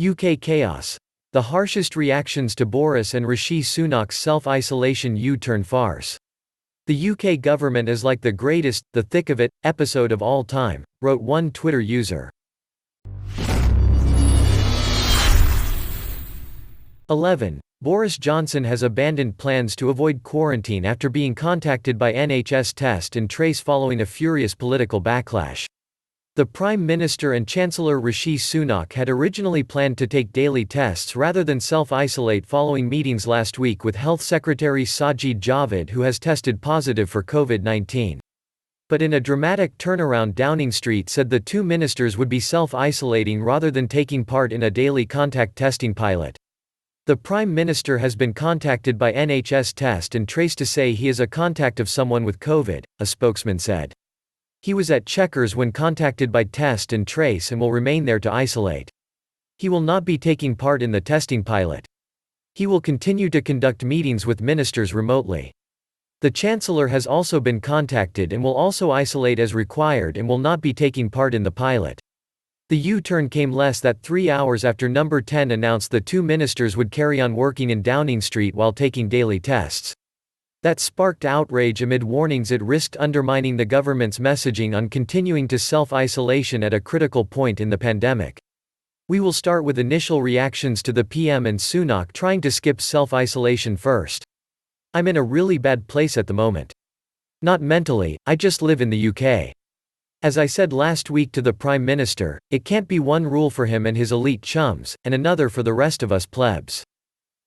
UK chaos. The harshest reactions to Boris and Rishi Sunak's self-isolation U-turn farce. The UK government is like the greatest, the thick of it, episode of all time, wrote one Twitter user. 11. Boris Johnson has abandoned plans to avoid quarantine after being contacted by NHS Test and Trace following a furious political backlash. The Prime Minister and Chancellor Rishi Sunak had originally planned to take daily tests rather than self-isolate following meetings last week with Health Secretary Sajid Javid, who has tested positive for COVID-19. But in a dramatic turnaround, Downing Street said the two ministers would be self-isolating rather than taking part in a daily contact testing pilot. The Prime Minister has been contacted by NHS Test and Trace to say he is a contact of someone with COVID, a spokesman said. He was at Chequers when contacted by Test and Trace and will remain there to isolate. He will not be taking part in the testing pilot. He will continue to conduct meetings with ministers remotely. The Chancellor has also been contacted and will also isolate as required and will not be taking part in the pilot. The U-turn came less than 3 hours after Number 10 announced the two ministers would carry on working in Downing Street while taking daily tests. That sparked outrage amid warnings it risked undermining the government's messaging on continuing to self-isolation at a critical point in the pandemic. We will start with initial reactions to the PM and Sunak trying to skip self-isolation first. I'm in a really bad place at the moment. Not mentally, I just live in the UK. As I said last week to the Prime Minister, it can't be one rule for him and his elite chums, and another for the rest of us plebs.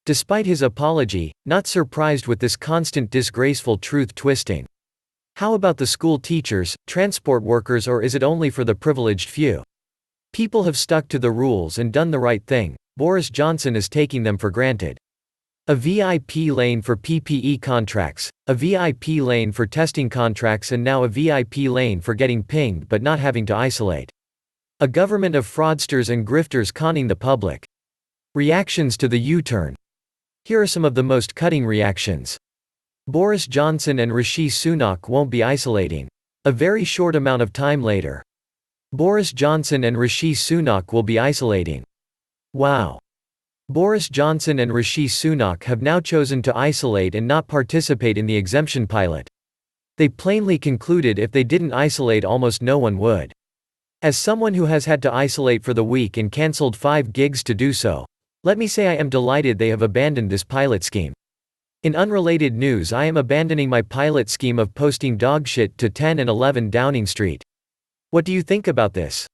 Despite his apology, not surprised with this constant disgraceful truth-twisting. How about the school teachers, transport workers, or is it only for the privileged few? People have stuck to the rules and done the right thing. Boris Johnson is taking them for granted. A VIP lane for PPE contracts, a VIP lane for testing contracts, and now a VIP lane for getting pinged but not having to isolate. A government of fraudsters and grifters conning the public. Reactions to the U-turn. Here are some of the most cutting reactions. Boris Johnson and Rishi Sunak won't be isolating. A very short amount of time later. Boris Johnson and Rishi Sunak will be isolating. Wow. Boris Johnson and Rishi Sunak have now chosen to isolate and not participate in the exemption pilot. They plainly concluded if they didn't isolate, almost no one would. As someone who has had to isolate for the week and cancelled 5 gigs to do so, let me say I am delighted they have abandoned this pilot scheme. In unrelated news, I am abandoning my pilot scheme of posting dogshit to 10 and 11 Downing Street. What do you think about this?